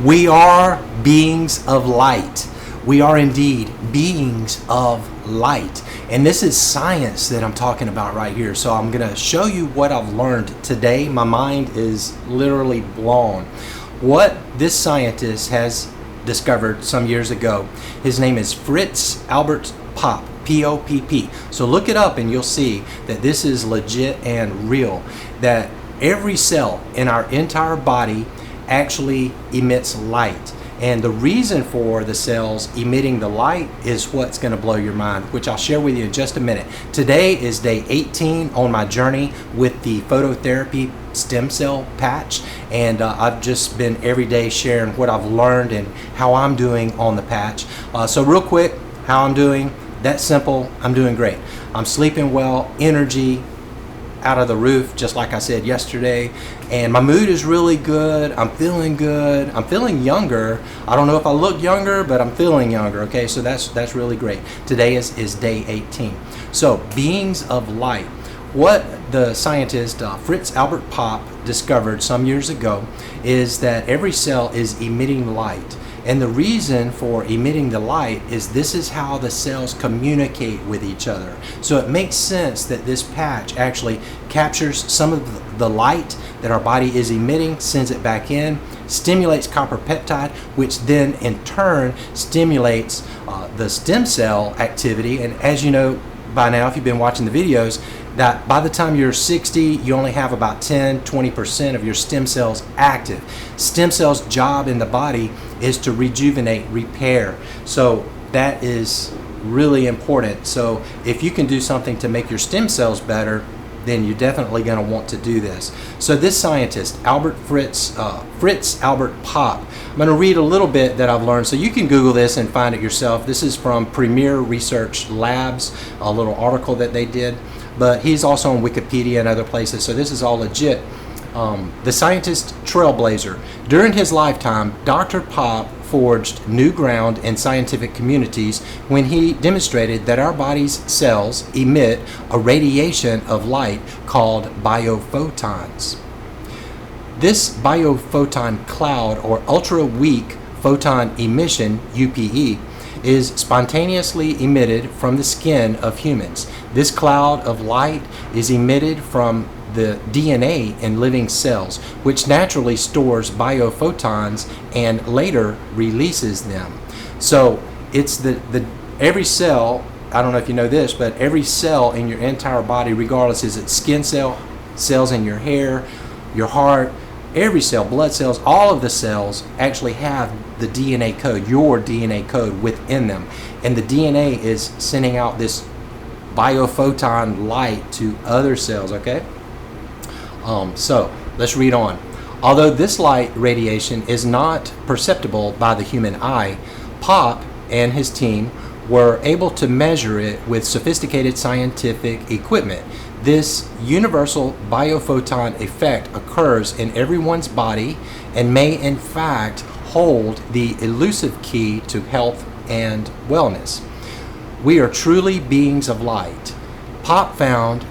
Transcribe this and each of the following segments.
We are beings of light. We are indeed beings of light. And this is science that I'm talking about right here. So I'm going to show you what I've learned today. My mind is literally blown. What this scientist has discovered some years ago, his name is Fritz-Albert Popp, P-O-P-P. So look it up and you'll see that this is legit and real, that every cell in our entire body actually emits light. And the reason for the cells emitting the light is what's going to blow your mind, which I'll share with you in just a minute. Today is day 18 on my journey with the Phototherapy stem cell patch, and I've just been every day sharing what I've learned and how I'm doing on the patch. So real quick, how I'm doing, that's simple. I'm doing great. I'm sleeping well, energy out of the roof, just like I said yesterday, and my mood is really good. I'm feeling good. I'm feeling younger. I don't know if I look younger, but I'm feeling younger. Okay, so that's really great. Today is day 18. So beings of light. What the scientist Fritz-Albert Popp discovered some years ago is that every cell is emitting light. And the reason for emitting the light is this is how the cells communicate with each other. So it makes sense that this patch actually captures some of the light that our body is emitting, sends it back in, stimulates copper peptide, which then in turn stimulates the stem cell activity. And as you know by now, if you've been watching the videos, that by the time you're 60, you only have about 10-20% of your stem cells active. Stem cells' job in the body is to rejuvenate, repair. So that is really important. So if you can do something to make your stem cells better, then you're definitely going to want to do this. So this scientist, Fritz-Albert Popp, I'm going to read a little bit that I've learned. So you can Google this and find it yourself. This is from Premier Research Labs, a little article that they did. But he's also on Wikipedia and other places, so this is all legit. The scientist trailblazer. During his lifetime, Dr. Popp forged new ground in scientific communities when he demonstrated that our body's cells emit a radiation of light called biophotons. This biophoton cloud, or ultra-weak photon emission, UPE, is spontaneously emitted from the skin of humans. This cloud of light is emitted from the DNA in living cells, which naturally stores biophotons and later releases them. So it's every cell, I don't know if you know this, but every cell in your entire body, regardless, is it skin cell, cells in your hair, your heart, every cell, blood cells, all of the cells actually have the DNA code, your DNA code within them. And the DNA is sending out this biophoton light to other cells, okay? So let's read on. Although this light radiation is not perceptible by the human eye, Popp and his team were able to measure it with sophisticated scientific equipment. This universal biophoton effect occurs in everyone's body and may in fact hold the elusive key to health and wellness. We are truly beings of light. Popp found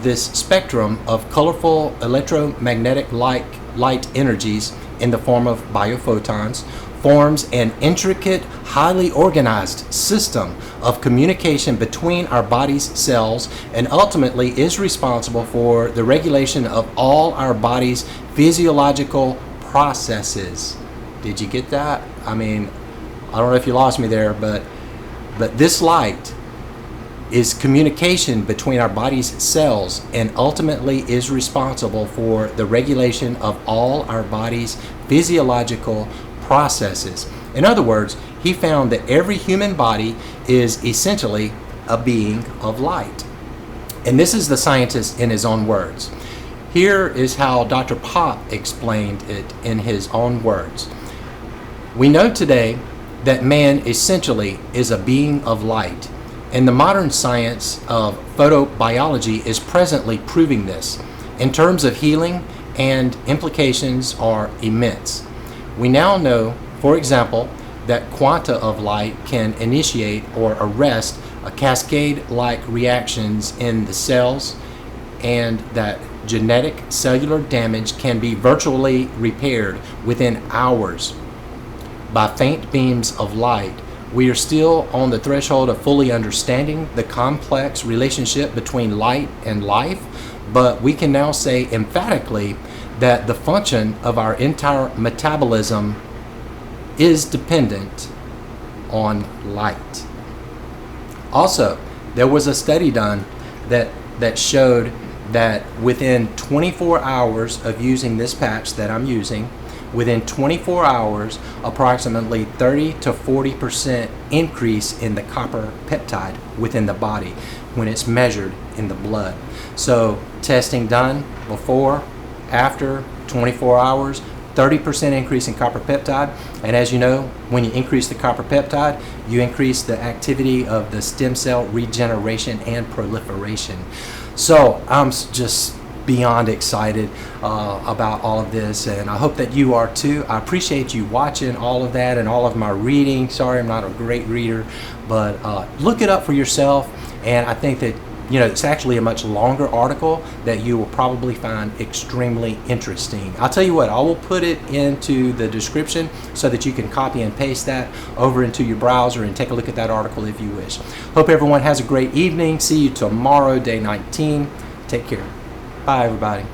this spectrum of colorful electromagnetic light energies in the form of biophotons forms an intricate, highly organized system of communication between our body's cells and ultimately is responsible for the regulation of all our body's physiological processes. Did you get that? I mean, I don't know if you lost me there, but this light is communication between our body's cells and ultimately is responsible for the regulation of all our body's physiological processes. In other words, he found that every human body is essentially a being of light. And this is the scientist in his own words. Here is how Dr. Popp explained it in his own words. We know today that man essentially is a being of light, and the modern science of photobiology is presently proving this. In terms of healing, and implications are immense. We now know, for example, that quanta of light can initiate or arrest a cascade-like reactions in the cells, and that genetic cellular damage can be virtually repaired within hours by faint beams of light. We are still on the threshold of fully understanding the complex relationship between light and life, but we can now say emphatically that the function of our entire metabolism is dependent on light. Also, there was a study done that showed that within 24 hours of using this patch that I'm using, within 24 hours, approximately 30 to 40% increase in the copper peptide within the body when it's measured in the blood. So testing done before, after 24 hours, 30% increase in copper peptide. And as you know, when you increase the copper peptide, you increase the activity of the stem cell regeneration and proliferation. So I'm just beyond excited about all of this, and I hope that you are too. I appreciate you watching all of that and all of my reading. Sorry I'm not a great reader, but look it up for yourself, and I think that it's actually a much longer article that you will probably find extremely interesting. I'll tell you what, I will put it into the description so that you can copy and paste that over into your browser and take a look at that article if you wish. Hope everyone has a great evening. See you tomorrow, day 19. Take care. Bye, everybody.